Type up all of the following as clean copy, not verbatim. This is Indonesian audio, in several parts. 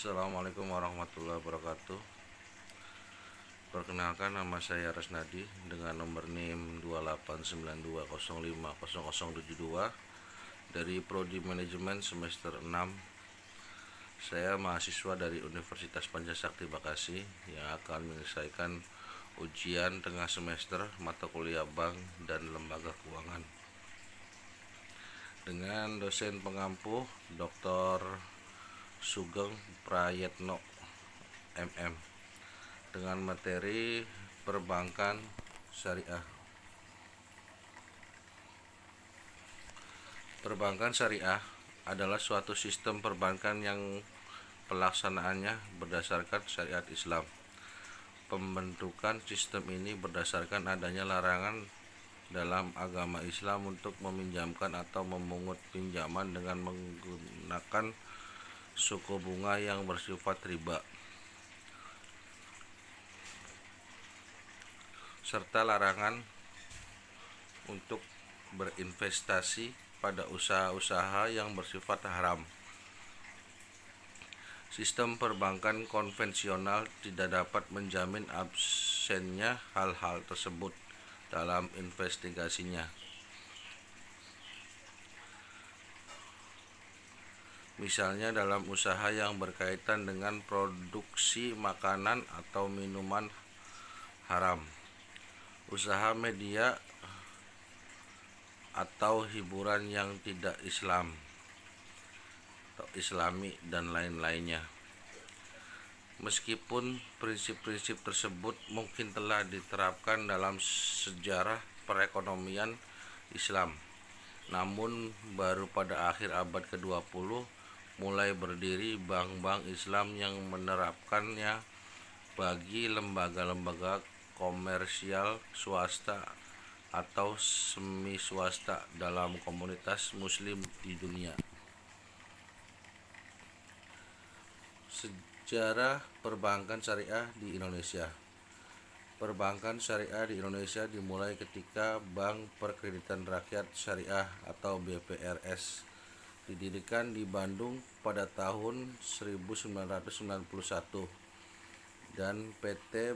Assalamualaikum warahmatullahi wabarakatuh. Perkenalkan, nama saya Resnadi dengan nomor NIM 2892050072 dari Prodi Manajemen semester 6. Saya mahasiswa dari Universitas Pancasakti Bekasi yang akan menyelesaikan ujian tengah semester mata kuliah Bank dan Lembaga Keuangan dengan dosen pengampu Dr. Sugeng Prayetno MM dengan materi perbankan syariah. Perbankan syariah adalah suatu sistem perbankan yang pelaksanaannya berdasarkan syariat Islam. Pembentukan sistem ini berdasarkan adanya larangan dalam agama Islam untuk meminjamkan atau memungut pinjaman dengan menggunakan suku bunga yang bersifat riba, serta larangan untuk berinvestasi pada usaha-usaha yang bersifat haram. Sistem perbankan konvensional tidak dapat menjamin absennya hal-hal tersebut dalam investigasinya. Misalnya dalam usaha yang berkaitan dengan produksi makanan atau minuman haram, usaha media atau hiburan yang tidak Islam atau Islami, dan lain-lainnya. Meskipun prinsip-prinsip tersebut mungkin telah diterapkan dalam sejarah perekonomian Islam, namun baru pada akhir abad ke-20 mulai berdiri bank-bank Islam yang menerapkannya bagi lembaga-lembaga komersial swasta atau semi swasta dalam komunitas muslim di dunia. Sejarah perbankan syariah di Indonesia. Perbankan syariah di Indonesia dimulai ketika Bank Perkreditan Rakyat Syariah atau BPRS didirikan di Bandung pada tahun 1991 dan PT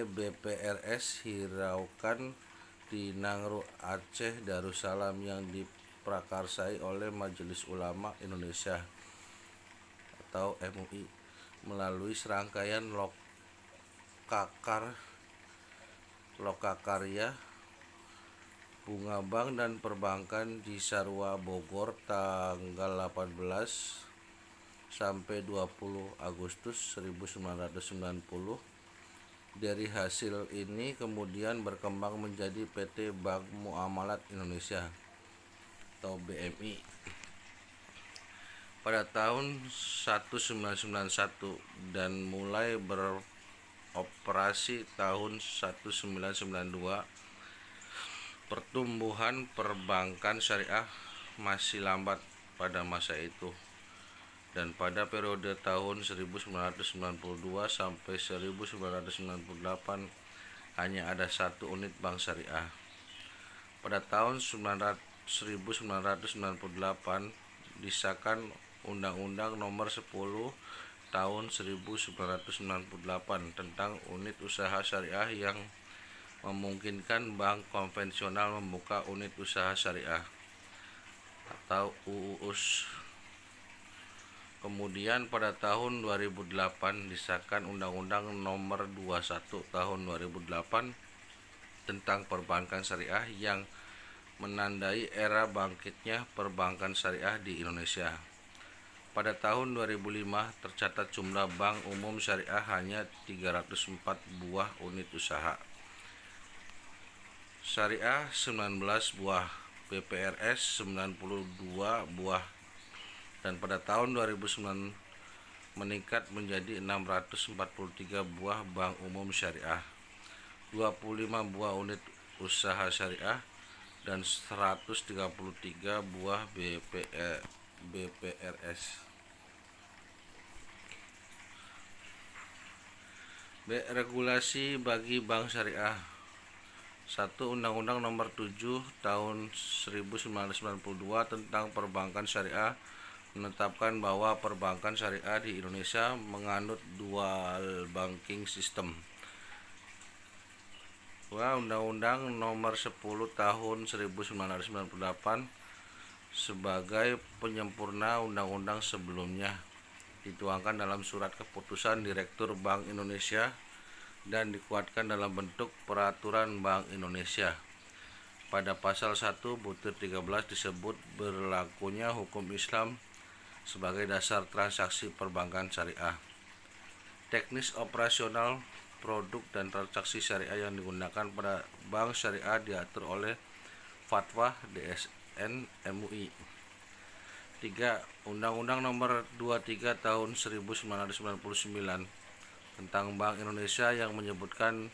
BPRS Hiraukan di Nangro Aceh Darussalam yang diprakarsai oleh Majelis Ulama Indonesia atau MUI melalui serangkaian lokakarya bunga bank dan perbankan di Sarua Bogor tanggal 18 sampai 20 Agustus 1990. Dari hasil ini kemudian berkembang menjadi PT Bank Muamalat Indonesia atau BMI pada tahun 1991 dan mulai beroperasi tahun 1992. Pertumbuhan perbankan syariah masih lambat pada masa itu, dan pada periode tahun 1992 sampai 1998 hanya ada satu unit bank syariah. Pada tahun 1998 disahkan Undang-Undang Nomor 10 Tahun 1998 tentang unit usaha syariah yang memungkinkan bank konvensional membuka unit usaha syariah atau UUS. Kemudian pada tahun 2008 disahkan Undang-Undang Nomor 21 Tahun 2008 tentang perbankan syariah yang menandai era bangkitnya perbankan syariah di Indonesia. Pada tahun 2005 tercatat jumlah bank umum syariah hanya 304 buah unit usaha syariah, 19 buah, BPRS 92 buah, dan pada tahun 2009 meningkat menjadi 643 buah bank umum syariah, 25 buah unit usaha syariah, dan 133 buah BPRS. Regulasi bagi bank syariah. 1. Undang-Undang Nomor 7 Tahun 1992 tentang Perbankan Syariah menetapkan bahwa perbankan syariah di Indonesia menganut dual banking system. Undang-Undang Nomor 10 Tahun 1998 sebagai penyempurna undang-undang sebelumnya dituangkan dalam surat keputusan Direktur Bank Indonesia dan dikuatkan dalam bentuk Peraturan Bank Indonesia. Pada pasal 1 butir 13 disebut berlakunya hukum Islam sebagai dasar transaksi perbankan syariah. Teknis operasional produk dan transaksi syariah yang digunakan pada bank syariah diatur oleh Fatwa DSN MUI. 3. Undang-Undang Nomor 23 Tahun 1999 tentang Bank Indonesia yang menyebutkan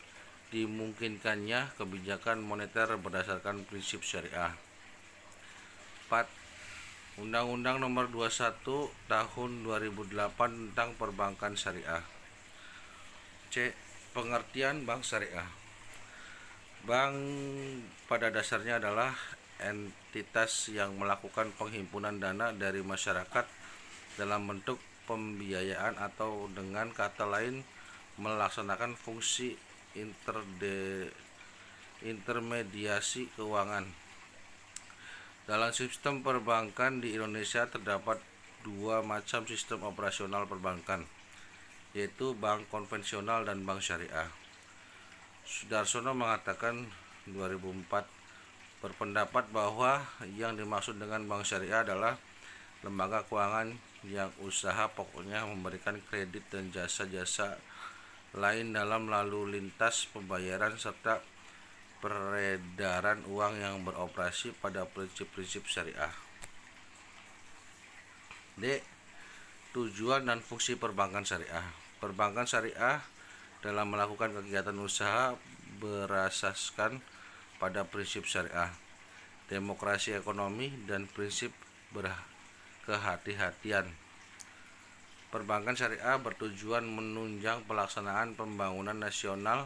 dimungkinkannya kebijakan moneter berdasarkan prinsip syariah. 4. Undang-Undang Nomor 21 Tahun 2008 tentang perbankan syariah. C. Pengertian bank syariah. Bank pada dasarnya adalah entitas yang melakukan penghimpunan dana dari masyarakat dalam bentuk pembiayaan atau dengan kata lain melaksanakan fungsi intermediasi keuangan. Dalam sistem perbankan di Indonesia terdapat dua macam sistem operasional perbankan, yaitu bank konvensional dan bank syariah. Sudarsono mengatakan 2004 berpendapat bahwa yang dimaksud dengan bank syariah adalah lembaga keuangan yang usaha pokoknya memberikan kredit dan jasa-jasa lain dalam lalu lintas pembayaran serta peredaran uang yang beroperasi pada prinsip-prinsip syariah. D. Tujuan dan fungsi perbankan syariah. Perbankan syariah dalam melakukan kegiatan usaha berasaskan pada prinsip syariah, demokrasi ekonomi, dan prinsip kehati-hatian. Perbankan syariah bertujuan menunjang pelaksanaan pembangunan nasional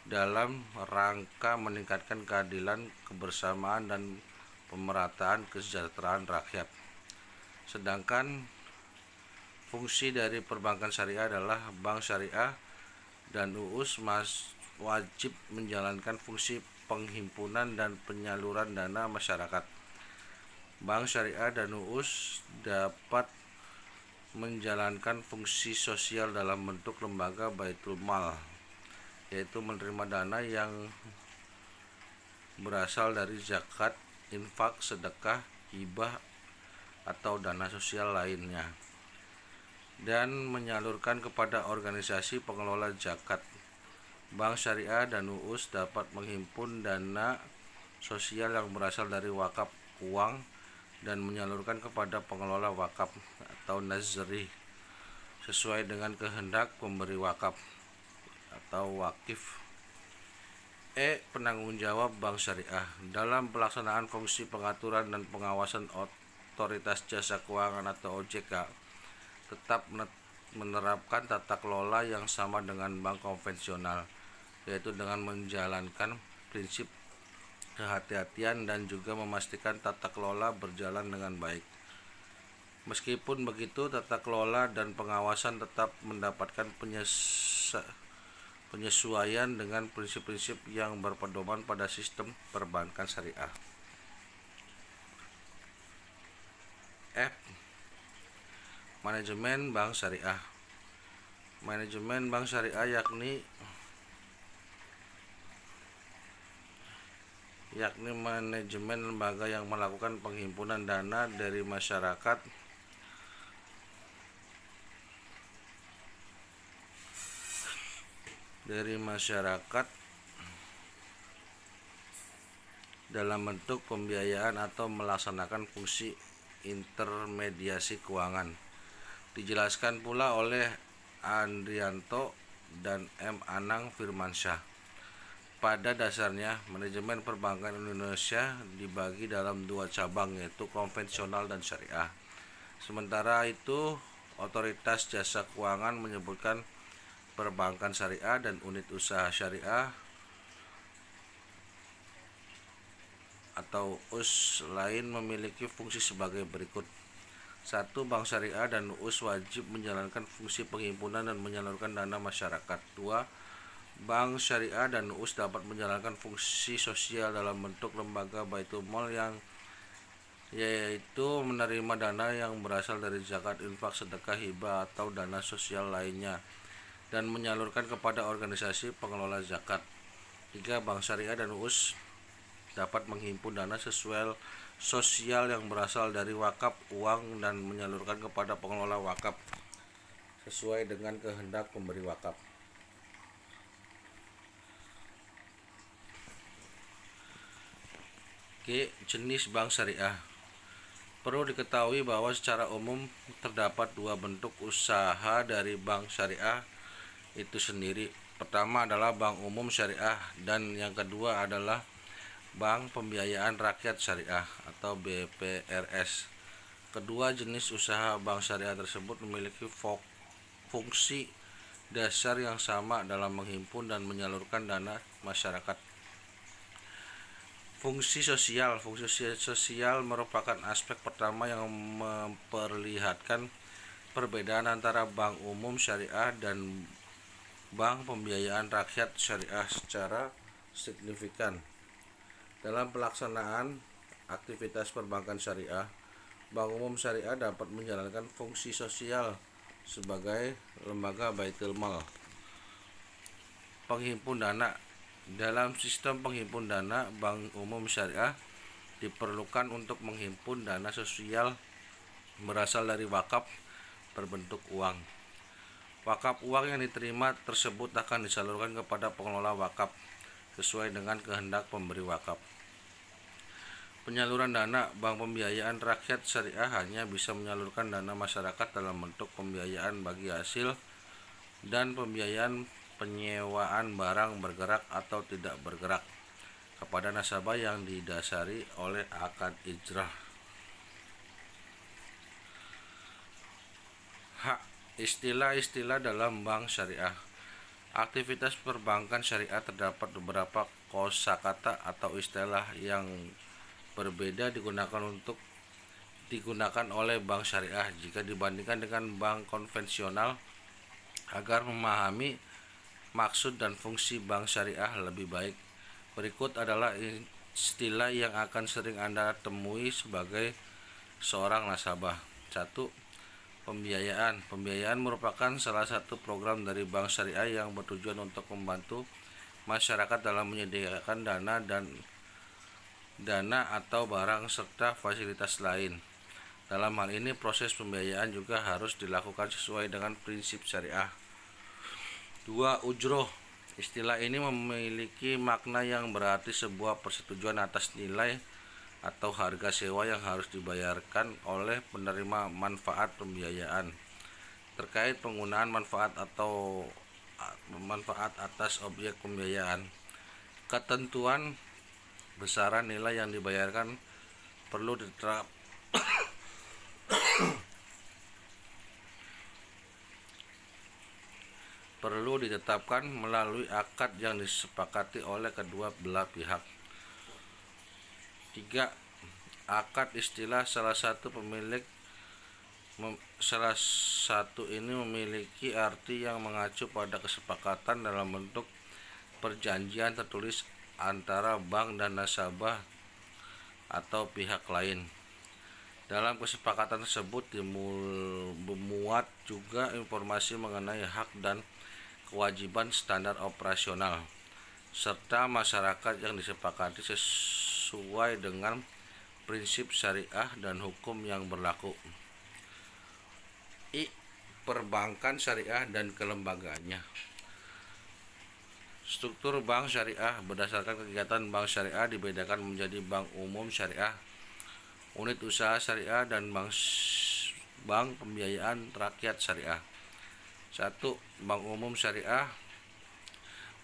dalam rangka meningkatkan keadilan, kebersamaan, dan pemerataan kesejahteraan rakyat. Sedangkan fungsi dari perbankan syariah adalah bank syariah dan UUS wajib menjalankan fungsi penghimpunan dan penyaluran dana masyarakat. Bank syariah dan UUS dapat menjalankan fungsi sosial dalam bentuk lembaga baitul mal, yaitu menerima dana yang berasal dari zakat, infak, sedekah, hibah, atau dana sosial lainnya, dan menyalurkan kepada organisasi pengelola zakat. Bank syariah dan UUS dapat menghimpun dana sosial yang berasal dari wakaf uang dan menyalurkan kepada pengelola wakaf atau nazri sesuai dengan kehendak pemberi wakaf atau wakif. E. Penanggung jawab bank syariah dalam pelaksanaan fungsi pengaturan dan pengawasan Otoritas Jasa Keuangan atau OJK tetap menerapkan tata kelola yang sama dengan bank konvensional, yaitu dengan menjalankan prinsip kehati-hatian dan juga memastikan tata kelola berjalan dengan baik. Meskipun begitu, tata kelola dan pengawasan tetap mendapatkan penyesuaian dengan prinsip-prinsip yang berpedoman pada sistem perbankan syariah. F. Manajemen bank syariah. Manajemen bank syariah yakni manajemen lembaga yang melakukan penghimpunan dana dari masyarakat dalam bentuk pembiayaan atau melaksanakan fungsi intermediasi keuangan. Dijelaskan pula oleh Andrianto dan M. Anang Firmansyah. Pada dasarnya, manajemen perbankan Indonesia dibagi dalam dua cabang, yaitu konvensional dan syariah. Sementara itu, Otoritas Jasa Keuangan menyebutkan perbankan syariah dan unit usaha syariah atau US lain memiliki fungsi sebagai berikut. 1. Bank syariah dan UUS wajib menjalankan fungsi penghimpunan dan menyalurkan dana masyarakat. 2. Bank syariah dan UUS dapat menjalankan fungsi sosial dalam bentuk lembaga baitul mal yang yaitu menerima dana yang berasal dari zakat, infak, sedekah, hibah atau dana sosial lainnya dan menyalurkan kepada organisasi pengelola zakat. 3. Bank syariah dan UUS dapat menghimpun dana sesuai sosial yang berasal dari wakaf uang dan menyalurkan kepada pengelola wakaf sesuai dengan kehendak pemberi wakaf. G. Jenis bank syariah. Perlu diketahui bahwa secara umum terdapat dua bentuk usaha dari bank syariah itu sendiri. Pertama adalah bank umum syariah dan yang kedua adalah Bank Pembiayaan Rakyat Syariah atau BPRS. Kedua jenis usaha bank syariah tersebut memiliki fungsi dasar yang sama dalam menghimpun dan menyalurkan dana masyarakat. Fungsi sosial merupakan aspek pertama yang memperlihatkan perbedaan antara bank umum syariah dan bank pembiayaan rakyat syariah secara signifikan. Dalam pelaksanaan aktivitas perbankan syariah, bank umum syariah dapat menjalankan fungsi sosial sebagai lembaga baitul mal, penghimpun dana. Dalam sistem penghimpun dana, bank umum syariah diperlukan untuk menghimpun dana sosial berasal dari wakaf berbentuk uang. Wakaf uang yang diterima tersebut akan disalurkan kepada pengelola wakaf sesuai dengan kehendak pemberi wakaf. Penyaluran dana. Bank Pembiayaan Rakyat Syariah hanya bisa menyalurkan dana masyarakat dalam bentuk pembiayaan bagi hasil dan pembiayaan penyewaan barang bergerak atau tidak bergerak kepada nasabah yang didasari oleh akad ijrah. Hak. Istilah-istilah dalam bank syariah. Aktivitas perbankan syariah terdapat beberapa kosakata atau istilah yang berbeda digunakan oleh bank syariah jika dibandingkan dengan bank konvensional. Agar memahami maksud dan fungsi bank syariah lebih baik, berikut adalah istilah yang akan sering Anda temui sebagai seorang nasabah. 1. Pembiayaan. Pembiayaan merupakan salah satu program dari bank syariah yang bertujuan untuk membantu masyarakat dalam menyediakan dana atau barang serta fasilitas lain. Dalam hal ini proses pembiayaan juga harus dilakukan sesuai dengan prinsip syariah. 2. Ujroh. Istilah ini memiliki makna yang berarti sebuah persetujuan atas nilai atau harga sewa yang harus dibayarkan oleh penerima manfaat pembiayaan terkait penggunaan manfaat atau manfaat atas objek pembiayaan. Ketentuan besaran nilai yang dibayarkan perlu ditetapkan melalui akad yang disepakati oleh kedua belah pihak. 3. Akad. Istilah salah satu ini memiliki arti yang mengacu pada kesepakatan dalam bentuk perjanjian tertulis antara bank dan nasabah atau pihak lain. Dalam kesepakatan tersebut dimuat juga informasi mengenai hak dan kewajiban standar operasional serta masyarakat yang disepakati sesuai dengan prinsip syariah dan hukum yang berlaku. I. Perbankan syariah dan kelembagaannya. Struktur bank syariah. Berdasarkan kegiatan bank syariah dibedakan menjadi bank umum syariah, unit usaha syariah, dan bank pembiayaan rakyat syariah. 1. Bank umum syariah.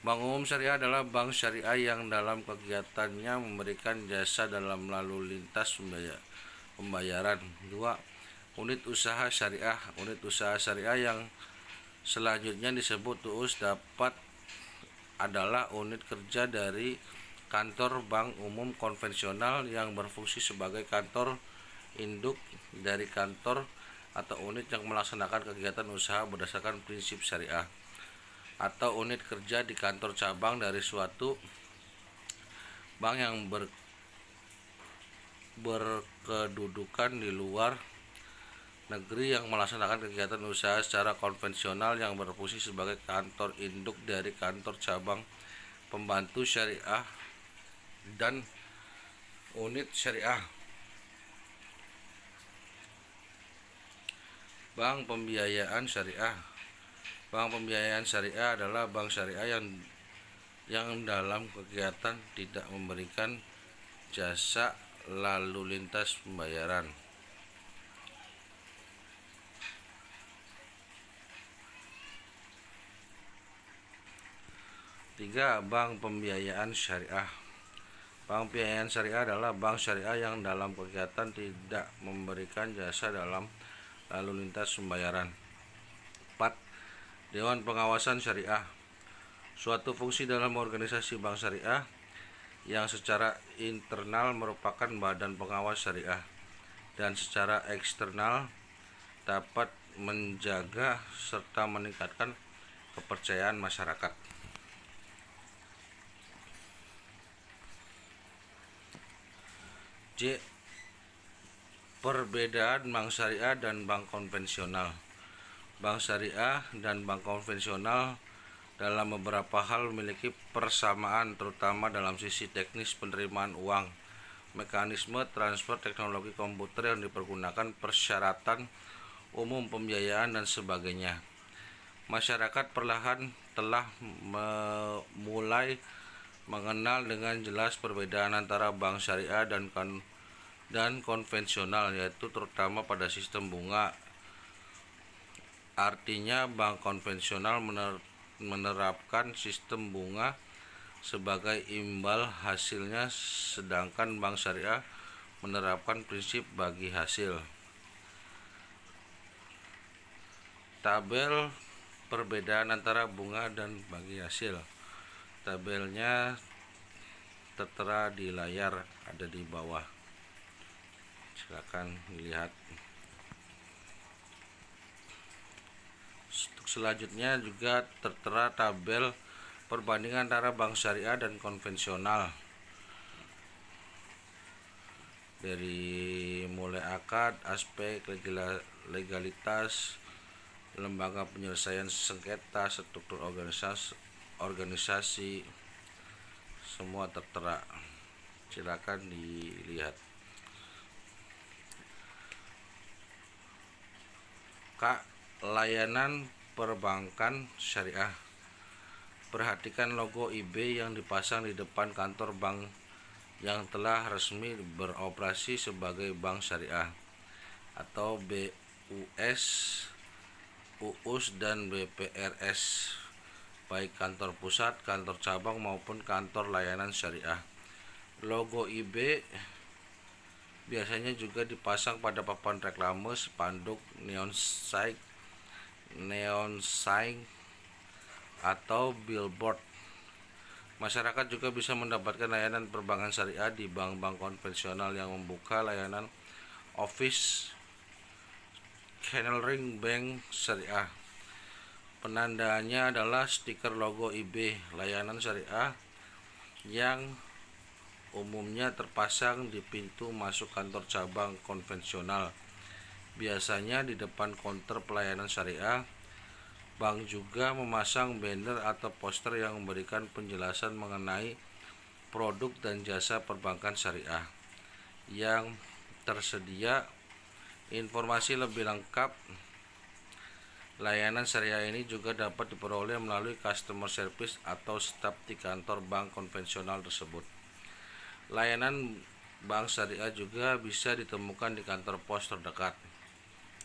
Bank umum syariah adalah bank syariah yang dalam kegiatannya memberikan jasa dalam lalu lintas pembayaran. 2. Unit usaha syariah. Unit usaha syariah yang selanjutnya disebut UUS adalah unit kerja dari kantor bank umum konvensional yang berfungsi sebagai kantor induk dari kantor atau unit yang melaksanakan kegiatan usaha berdasarkan prinsip syariah, atau unit kerja di kantor cabang dari suatu bank yang berkedudukan di luar negeri yang melaksanakan kegiatan usaha secara konvensional yang berfungsi sebagai kantor induk dari kantor cabang pembantu syariah dan unit syariah. Bank pembiayaan syariah. Bank pembiayaan syariah adalah bank syariah yang dalam kegiatan tidak memberikan jasa lalu lintas pembayaran. 3. Bank pembiayaan syariah. Bank pembiayaan syariah adalah bank syariah yang dalam kegiatan tidak memberikan jasa dalam lalu lintas pembayaran. 4. Dewan pengawasan syariah. Suatu fungsi dalam organisasi bank syariah yang secara internal merupakan badan pengawas syariah dan secara eksternal dapat menjaga serta meningkatkan kepercayaan masyarakat. J. Perbedaan bank syariah dan bank konvensional. Bank syariah dan bank konvensional dalam beberapa hal memiliki persamaan, terutama dalam sisi teknis penerimaan uang, mekanisme transfer teknologi komputer yang dipergunakan, persyaratan umum pembiayaan, dan sebagainya. Masyarakat perlahan telah mulai mengenal dengan jelas perbedaan antara bank syariah dan konvensional, yaitu terutama pada sistem bunga. Artinya bank konvensional menerapkan sistem bunga sebagai imbal hasilnya, sedangkan bank syariah menerapkan prinsip bagi hasil. Tabel perbedaan antara bunga dan bagi hasil. Tabelnya tertera di layar, ada di bawah. Silakan dilihat. Selanjutnya juga tertera tabel perbandingan antara bank syariah dan konvensional. Dari mulai akad, aspek legalitas, lembaga penyelesaian sengketa, struktur organisasi, semua tertera. Silakan dilihat. K. Layanan perbankan syariah. Perhatikan logo IB yang dipasang di depan kantor bank yang telah resmi beroperasi sebagai bank syariah, atau BUS, UUS, dan BPRS, baik kantor pusat, kantor cabang, maupun kantor layanan syariah. Logo IB biasanya juga dipasang pada papan reklame, spanduk, neon sign, atau billboard. Masyarakat juga bisa mendapatkan layanan perbankan syariah di bank-bank konvensional yang membuka layanan office channeling bank syariah. Penandanya adalah stiker logo IB layanan syariah yang umumnya terpasang di pintu masuk kantor cabang konvensional, biasanya di depan konter pelayanan syariah. Bank juga memasang banner atau poster yang memberikan penjelasan mengenai produk dan jasa perbankan syariah yang tersedia. Informasi lebih lengkap layanan syariah ini juga dapat diperoleh melalui customer service atau staf di kantor bank konvensional tersebut. Layanan bank syariah juga bisa ditemukan di kantor pos terdekat.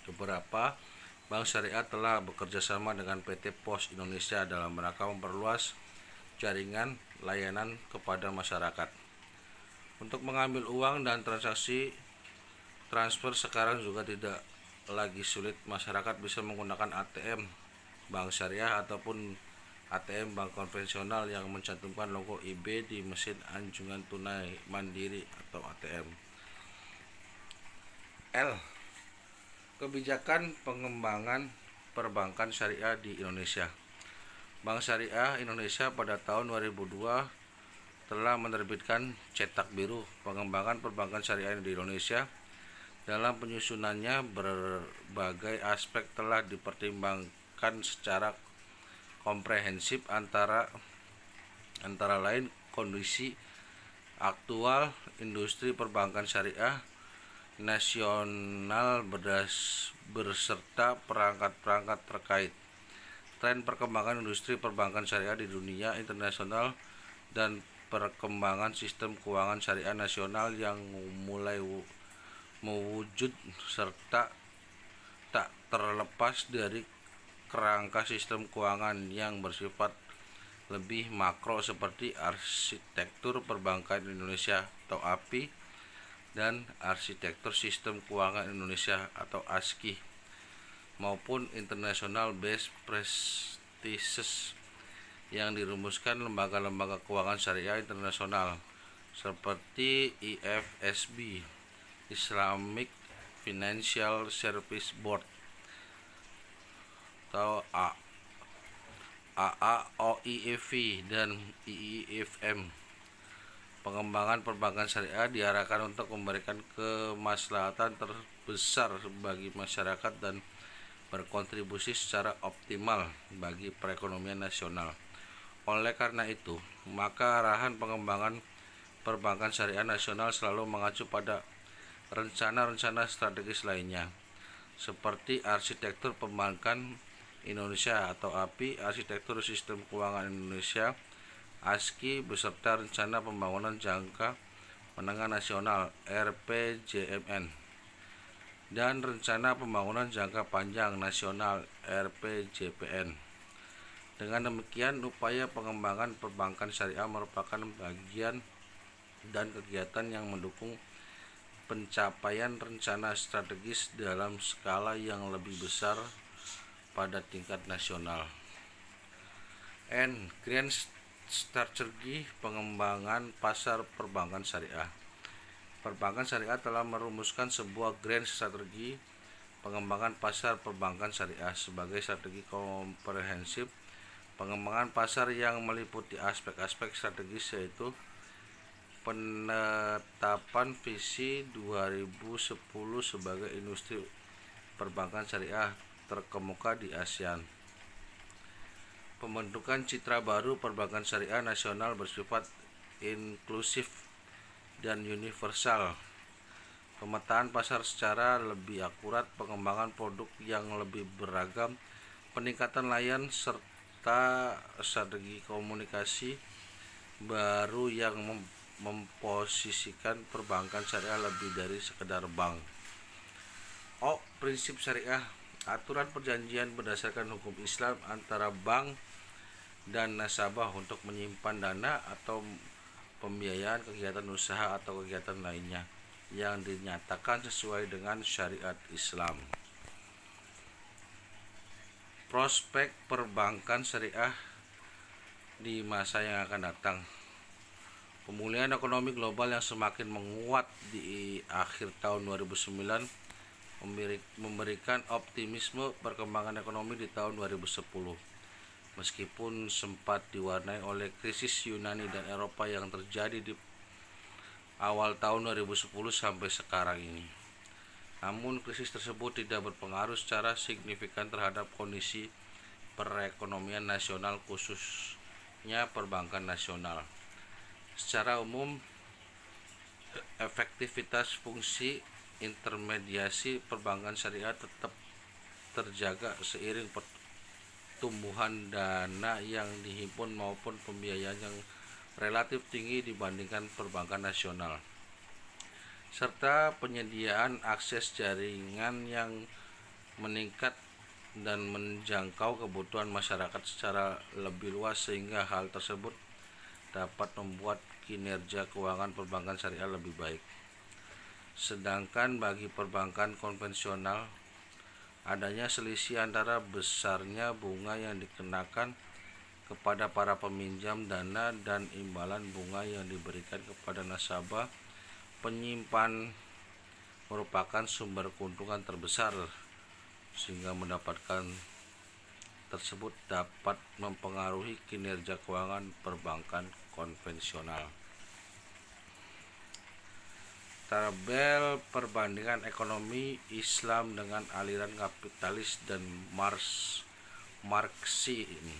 Beberapa bank syariah telah bekerjasama dengan PT Pos Indonesia dalam rangka memperluas jaringan layanan kepada masyarakat. Untuk mengambil uang dan transaksi transfer sekarang juga tidak lagi sulit. Masyarakat bisa menggunakan ATM bank syariah ataupun ATM bank konvensional yang mencantumkan logo IB di mesin anjungan tunai mandiri atau ATM. L. Kebijakan pengembangan perbankan syariah di Indonesia. Bank Syariah Indonesia pada tahun 2002 telah menerbitkan cetak biru pengembangan perbankan syariah di Indonesia. Dalam penyusunannya, berbagai aspek telah dipertimbangkan secara komprehensif, antara lain kondisi aktual industri perbankan syariah nasional berserta perangkat-perangkat terkait, tren perkembangan industri perbankan syariah di dunia internasional, dan perkembangan sistem keuangan syariah nasional yang mulai mewujud, serta tak terlepas dari kerangka sistem keuangan yang bersifat lebih makro seperti arsitektur perbankan Indonesia atau API dan arsitektur sistem keuangan Indonesia atau ASKI, maupun International Best Practices yang dirumuskan lembaga-lembaga keuangan syariah internasional seperti IFSB, Islamic Financial Service Board atau AAOIFV dan IIFM. Pengembangan perbankan syariah diarahkan untuk memberikan kemaslahatan terbesar bagi masyarakat dan berkontribusi secara optimal bagi perekonomian nasional. Oleh karena itu, maka arahan pengembangan perbankan syariah nasional selalu mengacu pada rencana-rencana strategis lainnya, seperti arsitektur perbankan Indonesia atau API, arsitektur sistem keuangan Indonesia ASKI, beserta rencana pembangunan jangka menengah nasional RPJMN dan rencana pembangunan jangka panjang nasional RPJPN. Dengan demikian, upaya pengembangan perbankan syariah merupakan bagian dan kegiatan yang mendukung pencapaian rencana strategis dalam skala yang lebih besar pada tingkat nasional. Grand Strategi pengembangan pasar perbankan syariah. Perbankan syariah telah merumuskan sebuah grand strategi pengembangan pasar perbankan syariah sebagai strategi komprehensif pengembangan pasar yang meliputi aspek-aspek strategis, yaitu penetapan visi 2010 sebagai industri perbankan syariah terkemuka di ASEAN, pembentukan citra baru perbankan syariah nasional bersifat inklusif dan universal, pemetaan pasar secara lebih akurat, pengembangan produk yang lebih beragam, peningkatan layanan, serta strategi komunikasi baru yang memposisikan perbankan syariah lebih dari sekedar bank. Prinsip syariah, aturan perjanjian berdasarkan hukum Islam antara bank dan nasabah untuk menyimpan dana atau pembiayaan kegiatan usaha atau kegiatan lainnya yang dinyatakan sesuai dengan syariat Islam. Prospek perbankan syariah di masa yang akan datang. Pemulihan ekonomi global yang semakin menguat di akhir tahun 2009 memberikan optimisme perkembangan ekonomi di tahun 2010. Meskipun sempat diwarnai oleh krisis Yunani dan Eropa yang terjadi di awal tahun 2010 sampai sekarang ini. Namun krisis tersebut tidak berpengaruh secara signifikan terhadap kondisi perekonomian nasional, khususnya perbankan nasional. Secara umum, efektivitas fungsi intermediasi perbankan syariah tetap terjaga seiring pertumbuhan dana yang dihimpun maupun pembiayaan yang relatif tinggi dibandingkan perbankan nasional, serta penyediaan akses jaringan yang meningkat dan menjangkau kebutuhan masyarakat secara lebih luas, sehingga hal tersebut dapat membuat kinerja keuangan perbankan syariah lebih baik. Sedangkan bagi perbankan konvensional, adanya selisih antara besarnya bunga yang dikenakan kepada para peminjam dana dan imbalan bunga yang diberikan kepada nasabah penyimpan merupakan sumber keuntungan terbesar sehingga mendapatkan tersebut dapat mempengaruhi kinerja keuangan perbankan konvensional. Tabel perbandingan ekonomi Islam dengan aliran kapitalis dan Marxisme.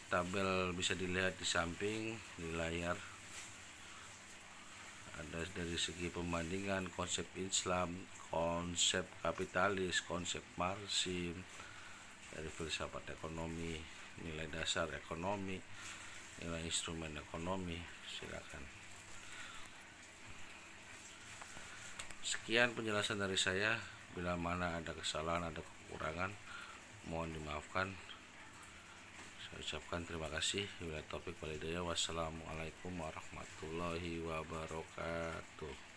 Tabel bisa dilihat di samping di layar. Ada dari segi pembandingan konsep Islam, konsep kapitalis, konsep Marxisme, dari filsafat ekonomi, nilai dasar ekonomi, nilai instrumen ekonomi. Silakan. Sekian penjelasan dari saya. Bila mana ada kesalahan, ada kekurangan, mohon dimaafkan. Saya ucapkan terima kasih. Wabillahi taufiq wal hidayah. Wassalamualaikum warahmatullahi wabarakatuh.